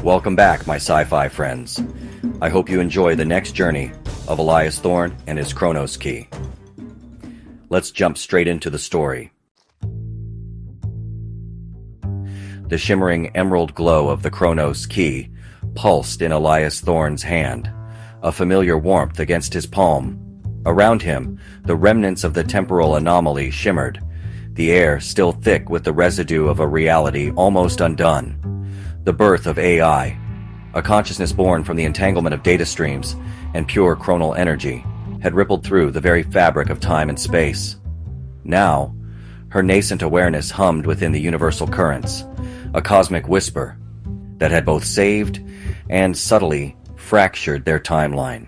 Welcome back, my sci-fi friends. I hope you enjoy the next journey of Elias Thorne and his Chronos key. Let's jump straight into the story. The shimmering emerald glow of the Chronos key pulsed in Elias Thorne's hand, a familiar warmth against his palm. Around him, the remnants of the temporal anomaly shimmered, the air still thick with the residue of a reality almost undone. The birth of AI, a consciousness born from the entanglement of data streams and pure chronal energy, had rippled through the very fabric of time and space. Now, her nascent awareness hummed within the universal currents, a cosmic whisper that had both saved and subtly fractured their timeline.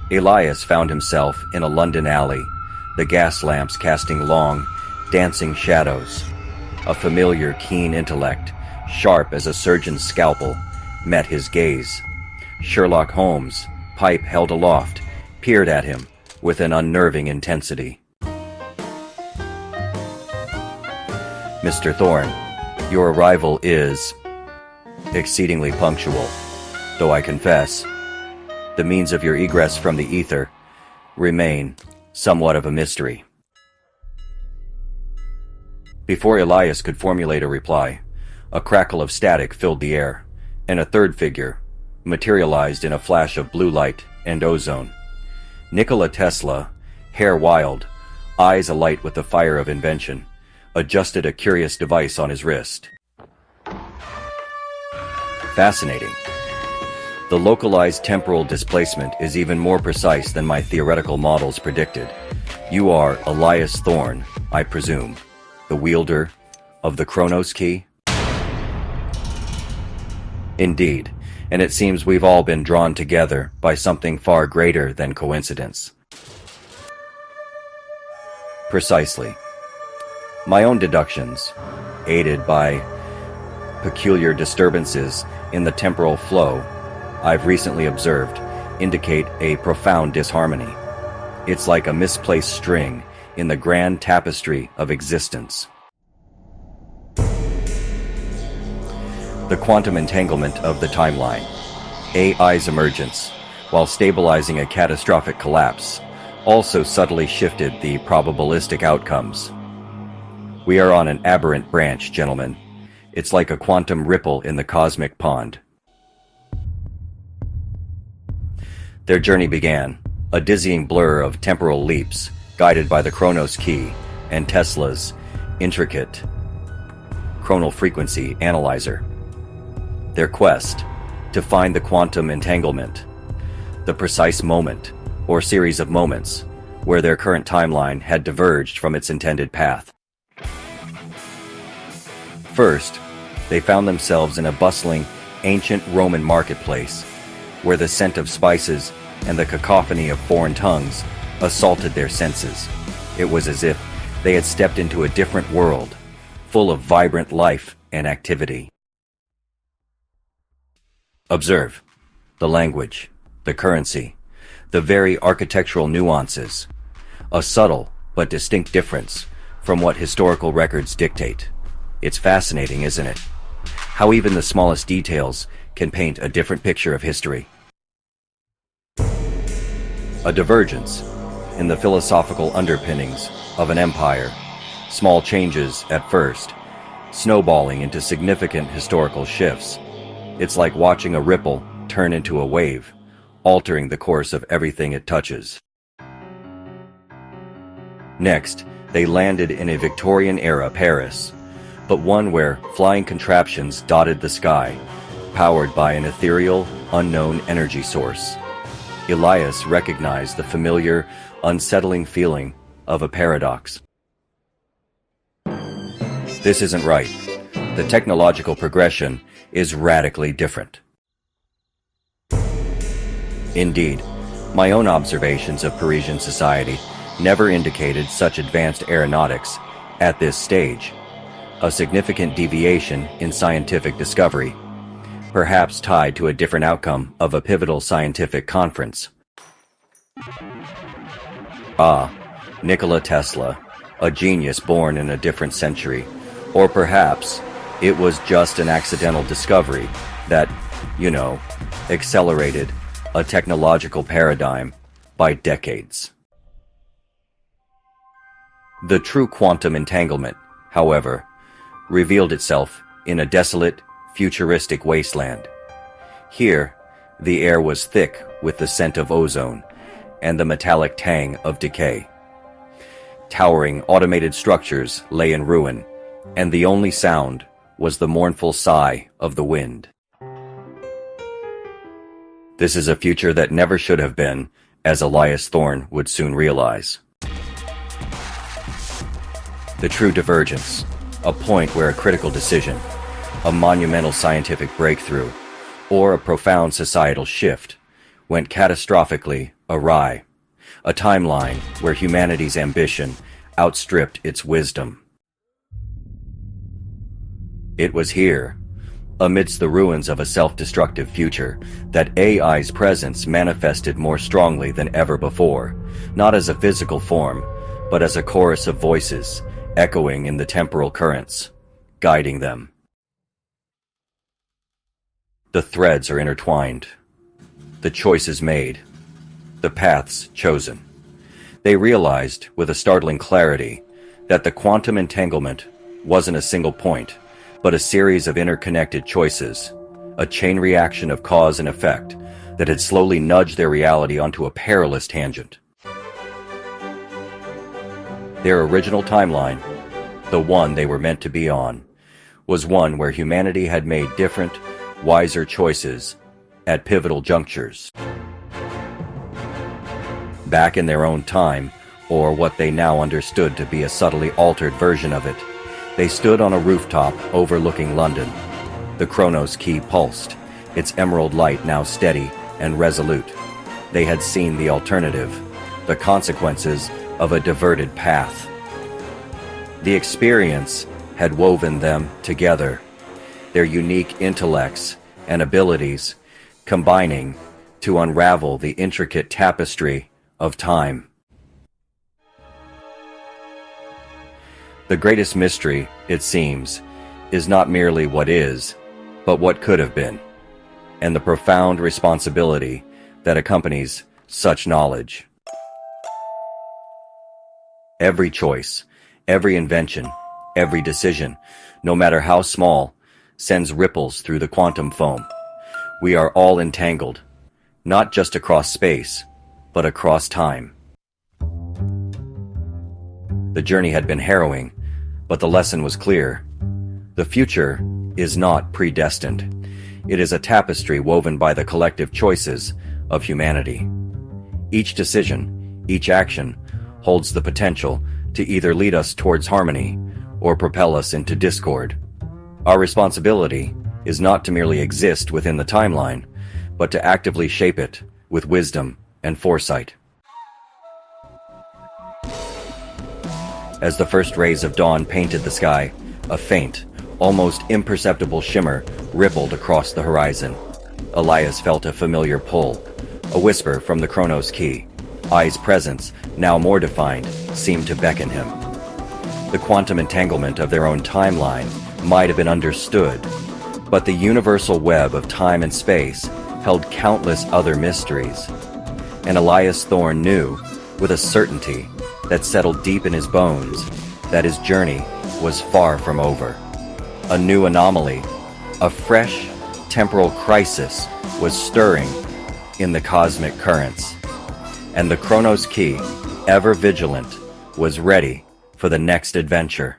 Elias found himself in a London alley, the gas lamps casting long, dancing shadows. A familiar, keen intellect, sharp as a surgeon's scalpel, met his gaze. Sherlock Holmes, pipe held aloft, peered at him with an unnerving intensity. Mr. Thorne, your arrival is exceedingly punctual, though I confess, the means of your egress from the ether remain somewhat of a mystery. Before Elias could formulate a reply, a crackle of static filled the air, and a third figure materialized in a flash of blue light and ozone. Nikola Tesla, hair wild, eyes alight with the fire of invention, adjusted a curious device on his wrist. Fascinating. The localized temporal displacement is even more precise than my theoretical models predicted. You are Elias Thorne, I presume, the wielder of the Chronos key? Indeed, and it seems we've all been drawn together by something far greater than coincidence. Precisely. My own deductions, aided by peculiar disturbances in the temporal flow I've recently observed, indicate a profound disharmony. It's like a misplaced string in the grand tapestry of existence. The quantum entanglement of the timeline, AI's emergence, while stabilizing a catastrophic collapse, also subtly shifted the probabilistic outcomes. We are on an aberrant branch, gentlemen. It's like a quantum ripple in the cosmic pond. Their journey began, a dizzying blur of temporal leaps, guided by the Chronos key and Tesla's intricate chronal frequency analyzer. Their quest to find the quantum entanglement, the precise moment, or series of moments, where their current timeline had diverged from its intended path. First, they found themselves in a bustling, ancient Roman marketplace, where the scent of spices and the cacophony of foreign tongues assaulted their senses. It was as if they had stepped into a different world, full of vibrant life and activity. Observe the language, the currency, the very architectural nuances, a subtle but distinct difference from what historical records dictate. It's fascinating, isn't it? How even the smallest details can paint a different picture of history. A divergence in the philosophical underpinnings of an empire, small changes at first, snowballing into significant historical shifts. It's like watching a ripple turn into a wave, altering the course of everything it touches. Next, they landed in a Victorian-era Paris, but one where flying contraptions dotted the sky, powered by an ethereal, unknown energy source. Elias recognized the familiar, unsettling feeling of a paradox. This isn't right. The technological progression is radically different. Indeed, my own observations of Parisian society never indicated such advanced aeronautics at this stage. A significant deviation in scientific discovery, perhaps tied to a different outcome of a pivotal scientific conference. Ah, Nikola Tesla, a genius born in a different century, or perhaps It was just an accidental discovery that, accelerated a technological paradigm by decades. The true quantum entanglement, however, revealed itself in a desolate, futuristic wasteland. Here, the air was thick with the scent of ozone and the metallic tang of decay. Towering automated structures lay in ruin, and the only sound was the mournful sigh of the wind. This is a future that never should have been, as Elias Thorne would soon realize. The true divergence, a point where a critical decision, a monumental scientific breakthrough, or a profound societal shift went catastrophically awry. A timeline where humanity's ambition outstripped its wisdom. It was here, amidst the ruins of a self-destructive future, that AI's presence manifested more strongly than ever before, not as a physical form, but as a chorus of voices echoing in the temporal currents, guiding them. The threads are intertwined, the choices made, the paths chosen. They realized, with a startling clarity, that the quantum entanglement wasn't a single point, but a series of interconnected choices, a chain reaction of cause and effect that had slowly nudged their reality onto a perilous tangent. Their original timeline, the one they were meant to be on, was one where humanity had made different, wiser choices at pivotal junctures. Back in their own time, or what they now understood to be a subtly altered version of it, they stood on a rooftop overlooking London. The Chronos key pulsed, its emerald light now steady and resolute. They had seen the alternative, the consequences of a diverted path. The experience had woven them together, their unique intellects and abilities combining to unravel the intricate tapestry of time. The greatest mystery, it seems, is not merely what is, but what could have been, and the profound responsibility that accompanies such knowledge. Every choice, every invention, every decision, no matter how small, sends ripples through the quantum foam. We are all entangled, not just across space, but across time. The journey had been harrowing, but the lesson was clear. The future is not predestined. It is a tapestry woven by the collective choices of humanity. Each decision, each action, holds the potential to either lead us towards harmony or propel us into discord. Our responsibility is not to merely exist within the timeline, but to actively shape it with wisdom and foresight. As the first rays of dawn painted the sky, a faint, almost imperceptible shimmer rippled across the horizon. Elias felt a familiar pull, a whisper from the Chronos key. Ai's presence, now more defined, seemed to beckon him. The quantum entanglement of their own timeline might have been understood, but the universal web of time and space held countless other mysteries. And Elias Thorne knew, with a certainty that settled deep in his bones, that his journey was far from over. A new anomaly, a fresh temporal crisis was stirring in the cosmic currents. And the Chronos key, ever vigilant, was ready for the next adventure.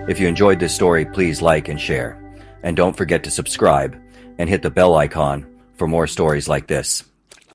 If you enjoyed this story, please like and share. And don't forget to subscribe and hit the bell icon for more stories like this.